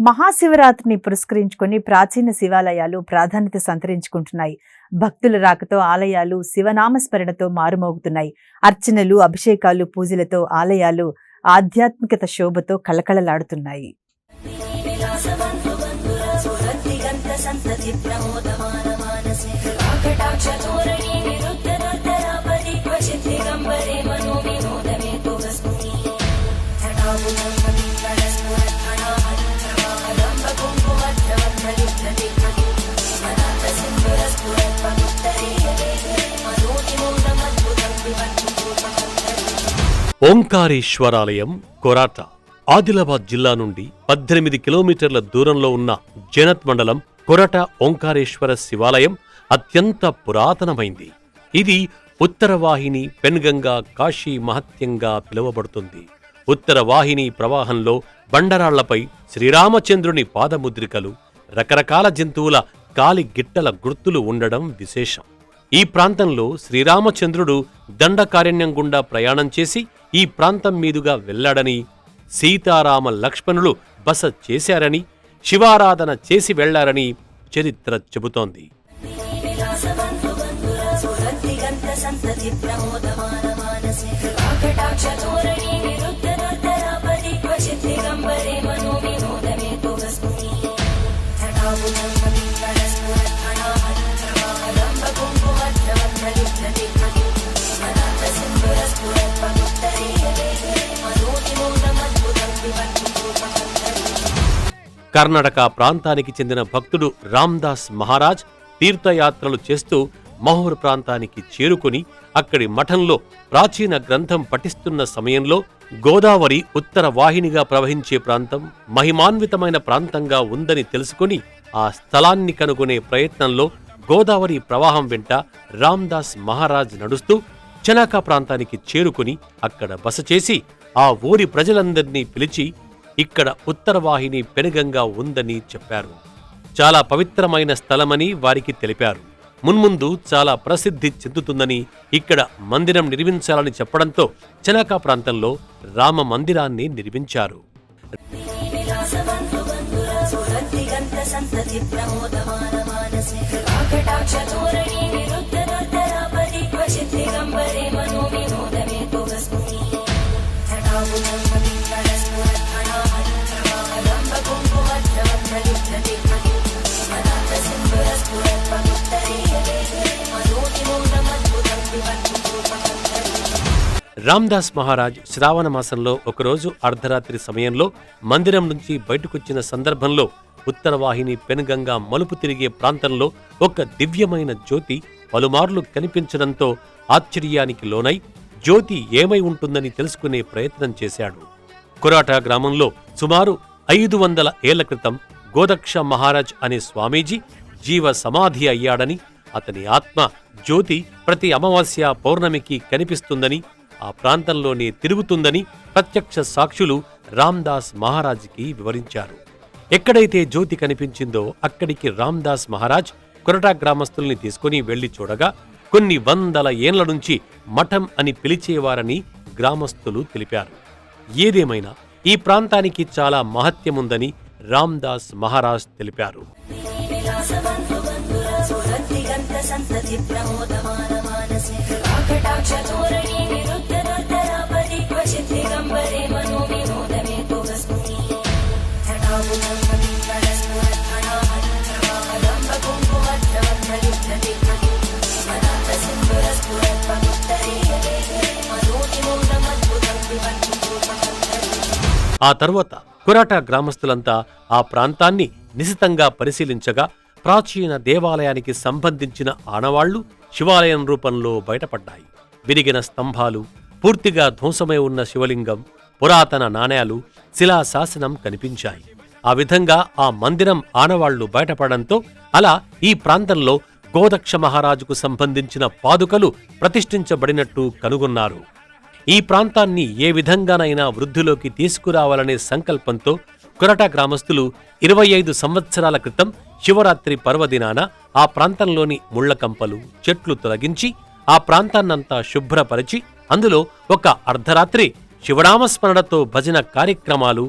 మహాశివరాత్రిని పురస్కరించుకుని ప్రాచీన శివాలయాలు ప్రాధాన్యత సంతరించుకుంటున్నాయి. భక్తుల రాకతో ఆలయాలు శివనామస్మరణతో మారుమోగుతున్నాయి. అర్చనలు, అభిషేకాలు, పూజలతో ఆలయాలు ఆధ్యాత్మికత శోభతో కళకళలాడుతున్నాయి. ఓంకారేశ్వరాలయం కొరాట ఆదిలాబాద్ జిల్లా నుండి 18 కిలోమీటర్ల దూరంలో ఉన్న జనత్ మండలం కొరట ఓంకారేశ్వర శివాలయం అత్యంత పురాతనమైంది. ఇది ఉత్తరవాహిని పెన్గంగా కాశీ మహత్యంగా పిలువబడుతుంది. ఉత్తరవాహిని ప్రవాహంలో బండరాళ్లపై శ్రీరామచంద్రుని పాదముద్రికలు, రకరకాల జంతువుల కాలి గిట్టల గుర్తులు ఉండడం విశేషం. ఈ ప్రాంతంలో శ్రీరామచంద్రుడు దండకారణ్యం గుండా ప్రయాణం చేసి ఈ ప్రాంతం మీదుగా వెళ్లాడని, సీతారామ లక్ష్మణులు బస చేశారని, శివారాధన చేసి వెళ్లారని చరిత్ర చెబుతోంది. కర్ణాటక ప్రాంతానికి చెందిన భక్తుడు రామ్దాస్ మహారాజ్ తీర్థయాత్రలు చేస్తూ మహూర్ ప్రాంతానికి చేరుకుని అక్కడి మఠంలో ప్రాచీన గ్రంథం పఠిస్తున్న సమయంలో గోదావరి ఉత్తర వాహినిగా ప్రవహించే ప్రాంతం మహిమాన్వితమైన ప్రాంతంగా ఉందని తెలుసుకుని ఆ స్థలాన్ని కనుగొనే ప్రయత్నంలో గోదావరి ప్రవాహం వెంట రామ్దాస్ మహారాజ్ నడుస్తూ చనాకా ప్రాంతానికి చేరుకుని అక్కడ బస చేసి ఆ ఊరి ప్రజలందరినీ పిలిచి ఇక్కడ ఉత్తరవాహిని పెనుగంగా ఉందని చెప్పారు. చాలా పవిత్రమైన స్థలమని వారికి తెలిపారు. మున్ముందు చాలా ప్రసిద్ధి చెందుతుందని ఇక్కడ మందిరం నిర్మించాలని చెప్పడంతో చనాకా ప్రాంతంలో రామ మందిరాన్ని నిర్మించారు. రామ్దాస్ మహారాజ్ శ్రావణ మాసంలో ఒకరోజు అర్ధరాత్రి సమయంలో మందిరం నుంచి బయటకొచ్చిన సందర్భంలో ఉత్తరవాహిని పెనుగంగా మలుపు తిరిగే ప్రాంతంలో ఒక దివ్యమైన జ్యోతి పలుమార్లు కనిపించడంతో ఆశ్చర్యానికి లోనై జ్యోతి ఏమై ఉంటుందని తెలుసుకునే ప్రయత్నం చేశాడు. కొరాట గ్రామంలో సుమారు 500 ఏళ్ల క్రితం గోదక్ష మహారాజ్ అనే స్వామీజీ జీవ సమాధి అయ్యాడని, అతని ఆత్మ జ్యోతి ప్రతి అమావాస్య పౌర్ణమికి కనిపిస్తుందని, ఆ ప్రాంతంలోనే తిరుగుతుందని ప్రత్యక్ష సాక్షులు రామ్దాస్ మహారాజ్కి వివరించారు. ఎక్కడైతే జ్యోతి కనిపించిందో అక్కడికి రామ్దాస్ మహారాజ్ కొరట గ్రామస్తుల్ని తీసుకుని వెళ్లి చూడగా కొన్ని వందల ఏండ్ల నుంచి మఠం అని పిలిచేవారని గ్రామస్తులు తెలిపారు. ఏదేమైనా ఈ ప్రాంతానికి చాలా మహత్యముందని రామ్దాస్ మహారాజ్ తెలిపారు. ఆ తరువాత కొరాట గ్రామస్తులంతా ఆ ప్రాంతాన్ని నిశితంగా పరిశీలించగా ప్రాచీన దేవాలయానికి సంబంధించిన ఆనవాళ్లు శివాలయం రూపంలో బయటపడ్డాయి. విరిగిన స్తంభాలు, పూర్తిగా ధ్వంసమై ఉన్న శివలింగం, పురాతన నాణేలు, శిలాశాసనం కనిపించాయి. ఆ విధంగా ఆ మందిరం ఆనవాళ్లు బయటపడంతో అలా ఈ ప్రాంతంలో గోదక్ష మహారాజుకు సంబంధించిన పాదుకలు ప్రతిష్ఠించబడినట్టు కనుగొన్నారు. ఈ ప్రాంతాన్ని ఏ విధంగానైనా వృద్ధిలోకి తీసుకురావాలనే సంకల్పంతో కొరట గ్రామస్తులు 25 సంవత్సరాల క్రితం శివరాత్రి పర్వదినాన ఆ ప్రాంతంలోని ముళ్లకంపలు, చెట్లు తొలగించి ఆ ప్రాంతాన్నంతా శుభ్రపరిచి అందులో ఒక అర్ధరాత్రి శివనామస్మరణతో భజన కార్యక్రమాలు,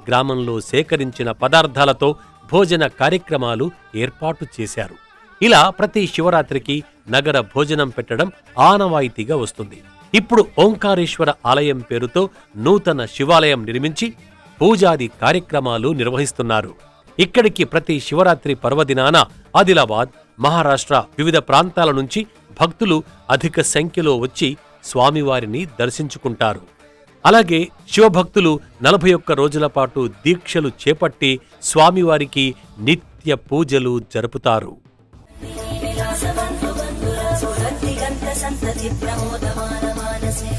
గ్రామంలో సేకరించిన పదార్థాలతో భోజన కార్యక్రమాలు ఏర్పాటు చేశారు. ఇలా ప్రతి శివరాత్రికి నగర భోజనం పెట్టడం ఆనవాయితీగా వస్తుంది. ఇప్పుడు ఓంకారేశ్వర ఆలయం పేరుతో నూతన శివాలయం నిర్మించి పూజాది కార్యక్రమాలు నిర్వహిస్తున్నారు. ఇక్కడికి ప్రతి శివరాత్రి పర్వదినాన ఆదిలాబాద్, మహారాష్ట్ర వివిధ ప్రాంతాల నుంచి భక్తులు అధిక సంఖ్యలో వచ్చి స్వామివారిని దర్శించుకుంటారు. అలాగే శివభక్తులు 41 రోజుల పాటు దీక్షలు చేపట్టి స్వామివారికి నిత్య పూజలు జరుపుతారు. సంతతి ప్రమోదమాన మానసే